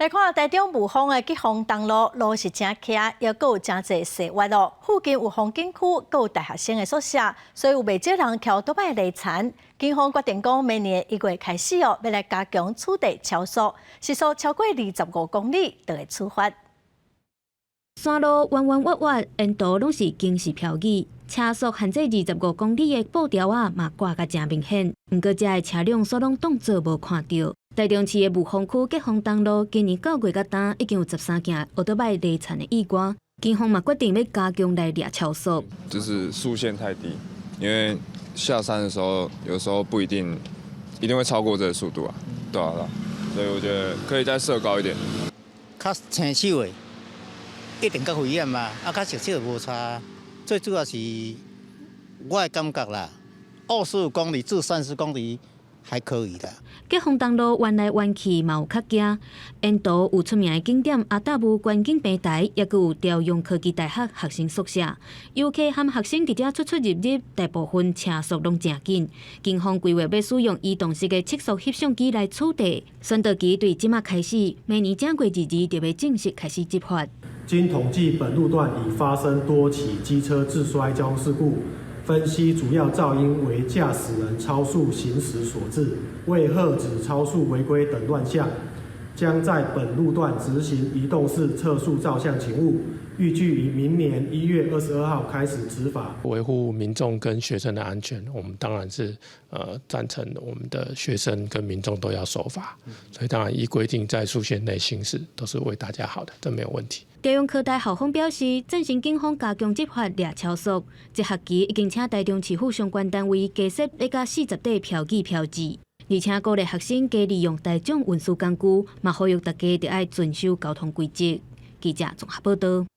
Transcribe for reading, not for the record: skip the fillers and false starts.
来看台中雾峰的吉丰东路，路是真狭，也有真侪细弯路。附近有风景区，有大学生的宿舍，所以有袂少人骑倒摆累残。警方决定讲，明年1月开始要来加强取缔超速，时速超过25公里就会处罚。山路弯弯弯弯，沿途拢是警示标语，车速限制25公里的布条啊，嘛挂甲真明显。不过，这的车辆所拢当作无看到。台中市的雾峰区吉丰东路，今年9月到今已经有13件奥多摆累残的意外，警方嘛决定要加强来抓超速。就是速限太低，因为下山的时候，有时候不一定会超过这个速度啊，对啊，所以我觉得可以再设高一点。较清秀的，一定较危险嘛，较熟悉无差。最主要是我的感觉啦，25公里至30公里。还可以的。吉丰东路弯来弯去嘛有较惊，沿途有出名的景点阿达姆观景平台，也有朝阳科技大学学生宿舍。游客和学生伫遮出入，大部分车速拢正紧。警方规划要使用移动式的测速摄像机来处理。选择期对即马开始，明年正月2日就要正式开始执法。经统计，本路段已发生多起机车自摔交通事故。分析主要噪音为驾驶人超速行驶所致，为遏止超速违规等乱象，将在本路段执行移动式测速照相勤务，预计于明年1月22号开始执法。维护民众跟学生的安全，我们当然是赞成我们的学生跟民众都要守法，所以当然依规定在速限内行驶都是为大家好的，这没有问题。朝阳科大校方表示，赞成警方加强执法抓超速。这学期已经请台中市府相关单位加设1甲40块标记标志，而且鼓励学生加利用大众运输工具，嘛呼吁大家要爱遵守交通规则。记者综合报道。